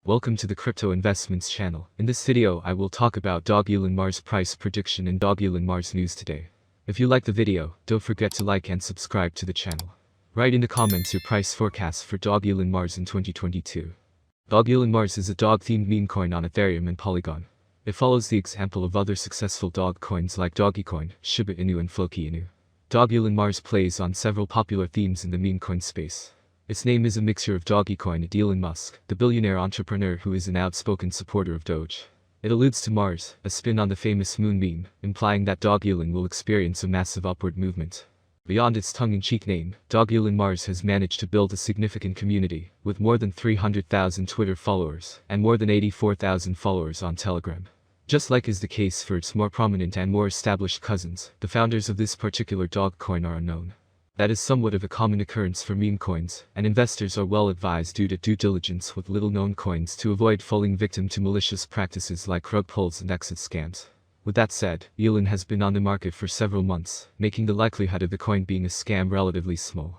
Welcome to the Crypto Investments channel. In this video, I will talk about dogelonmars price prediction and dogelonmars news today. If you like the video, don't forget to like and subscribe to the channel. Write in the comments your price forecast for dogelonmars in 2022. Dogelonmars is a dog-themed meme coin on Ethereum and Polygon. It follows the example of other successful dog coins like Dogecoin, Shiba Inu and Floki Inu. Dogelonmars plays on several popular themes in the meme coin space. Its name is a mixture of Dogecoin and Elon Musk, the billionaire entrepreneur who is an outspoken supporter of Doge. It alludes to Mars, a spin on the famous moon meme, implying that Dogelon will experience a massive upward movement. Beyond its tongue-in-cheek name, dogelonmars has managed to build a significant community, with more than 300,000 Twitter followers, and more than 84,000 followers on Telegram. Just like is the case for its more prominent and more established cousins, the founders of this particular dog coin are unknown. That is somewhat of a common occurrence for meme coins, and investors are well advised to do due diligence with little-known coins to avoid falling victim to malicious practices like rug pulls and exit scams. With that said, Elon has been on the market for several months, making the likelihood of the coin being a scam relatively small.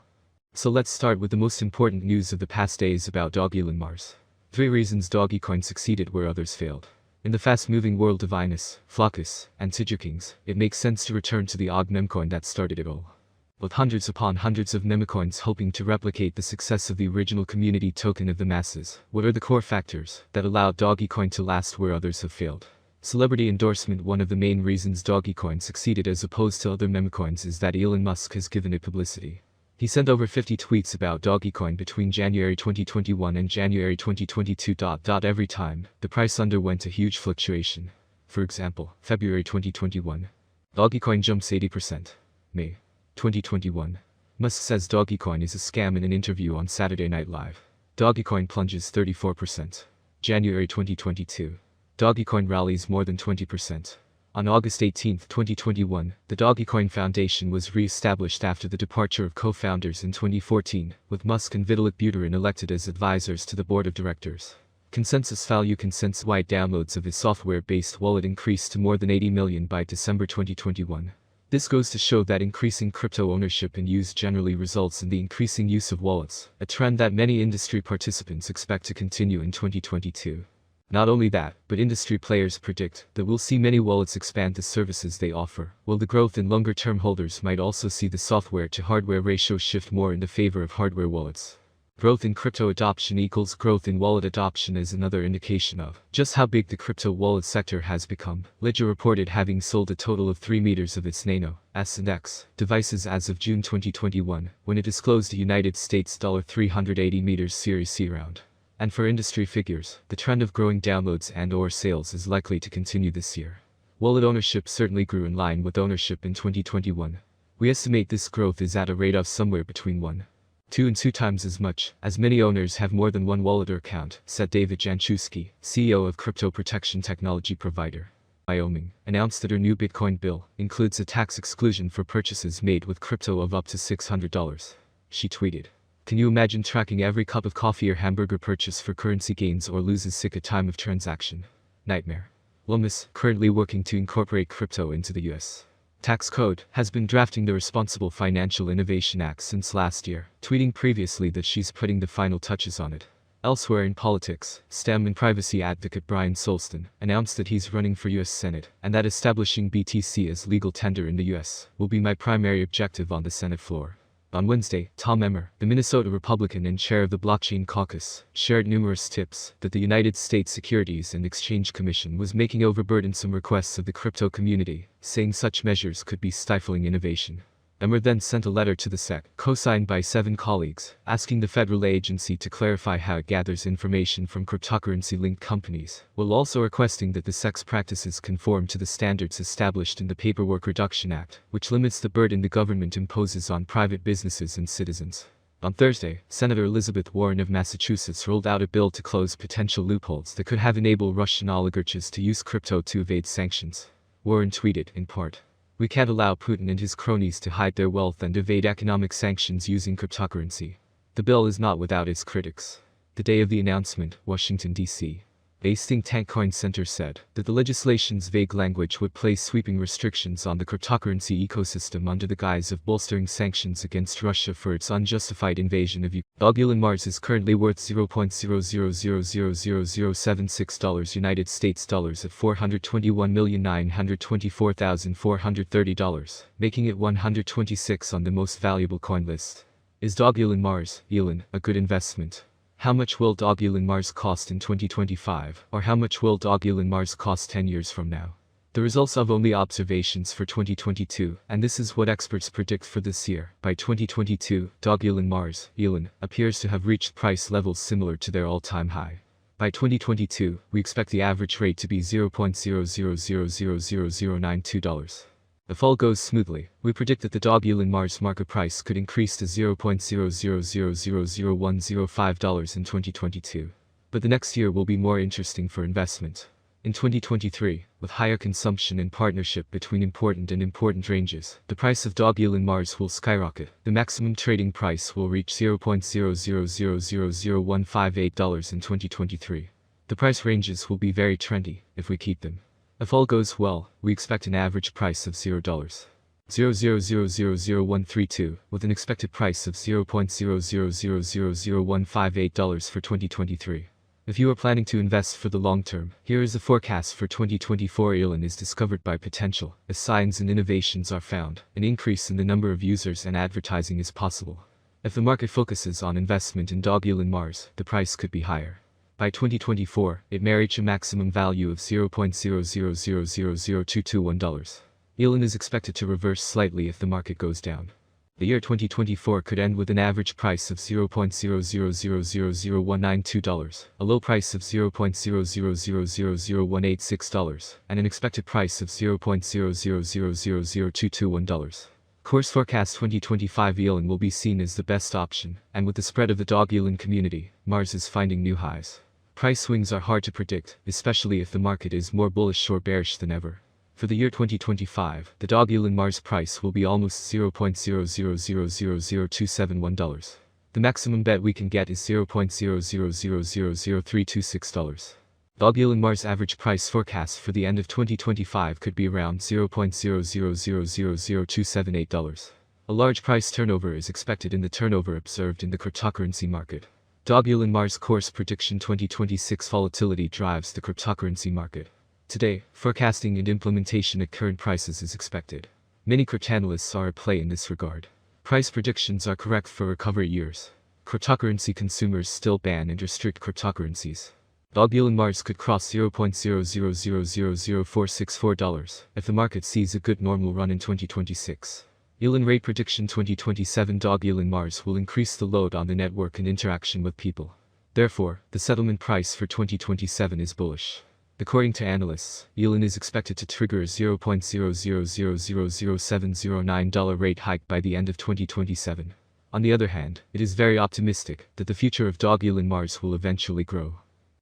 So let's start with the most important news of the past days about dogelonmars. 3 reasons Dogecoin succeeded where others failed. In the fast-moving world of Inus, Flockus, and Tidgerkings, it makes sense to return to the OG memcoin that started it all. With hundreds upon hundreds of memecoins hoping to replicate the success of the original community token of the masses, what are the core factors that allowed Dogecoin to last where others have failed? Celebrity endorsement. One of the main reasons Dogecoin succeeded as opposed to other memecoins is that Elon Musk has given it publicity. He sent over 50 tweets about Dogecoin between January 2021 and January 2022. Every time, the price underwent a huge fluctuation. For example, February 2021. Dogecoin jumps 80%. May 2021. Musk says Dogecoin is a scam in an interview on Saturday Night Live. Dogecoin plunges 34%. January 2022. Dogecoin rallies more than 20%. On August 18, 2021, the Dogecoin Foundation was re-established after the departure of co-founders in 2014, with Musk and Vitalik Buterin elected as advisors to the board of directors. Consensus value consensus-wide downloads of his software-based wallet increased to more than 80 million by December 2021. This goes to show that increasing crypto ownership and use generally results in the increasing use of wallets, a trend that many industry participants expect to continue in 2022. Not only that, but industry players predict that we'll see many wallets expand the services they offer, while the growth in longer-term holders might also see the software-to-hardware ratio shift more in the favor of hardware wallets. Growth in crypto adoption equals growth in wallet adoption is another indication of just how big the crypto wallet sector has become. Ledger reported having sold a total of 3 meters of its Nano S and X devices as of June 2021, when it disclosed a United States $380 meters Series C round. And for industry figures, the trend of growing downloads and/or sales is likely to continue this year. Wallet ownership certainly grew in line with ownership in 2021. We estimate this growth is at a rate of somewhere between 1.2 and 2 times as much, as many owners have more than one wallet or account, said David Janczewski, CEO of crypto protection technology provider Wyoming, announced that her new Bitcoin bill includes a tax exclusion for purchases made with crypto of up to $600. She tweeted, "Can you imagine tracking every cup of coffee or hamburger purchase for currency gains or loses sick at time of transaction? Nightmare." Lomas, currently working to incorporate crypto into the U.S. tax code, has been drafting the Responsible Financial Innovation Act since last year, tweeting previously that she's putting the final touches on it. Elsewhere in politics, STEM and privacy advocate Brian Solston announced that he's running for U.S. Senate, and that establishing BTC as legal tender in the U.S. will be my primary objective on the Senate floor. On Wednesday, Tom Emmer, the Minnesota Republican and chair of the Blockchain Caucus, shared numerous tips that the United States Securities and Exchange Commission was making overburdensome requests of the crypto community, saying such measures could be stifling innovation. Emmer then sent a letter to the SEC, co-signed by 7 colleagues, asking the federal agency to clarify how it gathers information from cryptocurrency-linked companies, while also requesting that the SEC's practices conform to the standards established in the Paperwork Reduction Act, which limits the burden the government imposes on private businesses and citizens. On Thursday, Senator Elizabeth Warren of Massachusetts rolled out a bill to close potential loopholes that could have enabled Russian oligarchs to use crypto to evade sanctions. Warren tweeted, in part, "We can't allow Putin and his cronies to hide their wealth and evade economic sanctions using cryptocurrency." The bill is not without its critics. The day of the announcement, Washington, D.C. A think tank Coin Center said that the legislation's vague language would place sweeping restrictions on the cryptocurrency ecosystem under the guise of bolstering sanctions against Russia for its unjustified invasion of Ukraine. Dogelon Mars is currently worth $0.00000076 United States dollars at $421,924,430, making it 126 on the most valuable coin list. Is Dogelon Mars, Elon, a good investment? How much will Dogelon Mars cost in 2025, or how much will Dogelon Mars cost 10 years from now? The results of only observations for 2022, and this is what experts predict for this year. By 2022, Dogelon Mars, Elon, appears to have reached price levels similar to their all-time high. By 2022, we expect the average rate to be $0.00000092. If all goes smoothly, we predict that the Dogelon Mars market price could increase to $0.00000105 in 2022. But the next year will be more interesting for investment. In 2023, with higher consumption and partnership between important ranges, the price of Dogelon Mars will skyrocket. The maximum trading price will reach $0.00000158 in 2023. The price ranges will be very trendy if we keep them. If all goes well, we expect an average price of $0.00000132, with an expected price of $0.00000158 for 2023. If you are planning to invest for the long term, here is the forecast for 2024. Elon is discovered by potential. As signs and innovations are found, an increase in the number of users and advertising is possible. If the market focuses on investment in Dogelon Mars, the price could be higher. By 2024, it may reach a maximum value of $0.00000221. Elon is expected to reverse slightly if the market goes down. The year 2024 could end with an average price of $0.00000192, a low price of $0.00000186, and an expected price of $0.00000221. Course forecast 2025 Elon will be seen as the best option, and with the spread of the Dogelon community, Mars is finding new highs. Price swings are hard to predict, especially if the market is more bullish or bearish than ever. For the year 2025, the Dogelon Mars price will be almost $0.00000271. The maximum bet we can get is $0.00000326. Dogelon Mars average price forecast for the end of 2025 could be around $0.00000278. A large price turnover is expected in the turnover observed in the cryptocurrency market. Dogelon Mars course prediction 2026 volatility drives the cryptocurrency market. Today, forecasting and implementation at current prices is expected. Many cryptanalysts are at play in this regard. Price predictions are correct for recovery years. Cryptocurrency consumers still ban and restrict cryptocurrencies. Dogelon Mars could cross $0.00000464 if the market sees a good normal run in 2026. Elon rate prediction 2027 Dogelon Mars will increase the load on the network and interaction with people. Therefore, the settlement price for 2027 is bullish. According to analysts, Elon is expected to trigger a $0.00000709 rate hike by the end of 2027. On the other hand, it is very optimistic that the future of Dogelon Mars will eventually grow.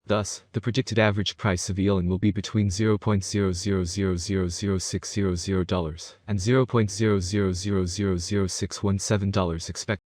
Thus, the predicted average price of Elon will be between $0.00000600 and $0.00000617 expected.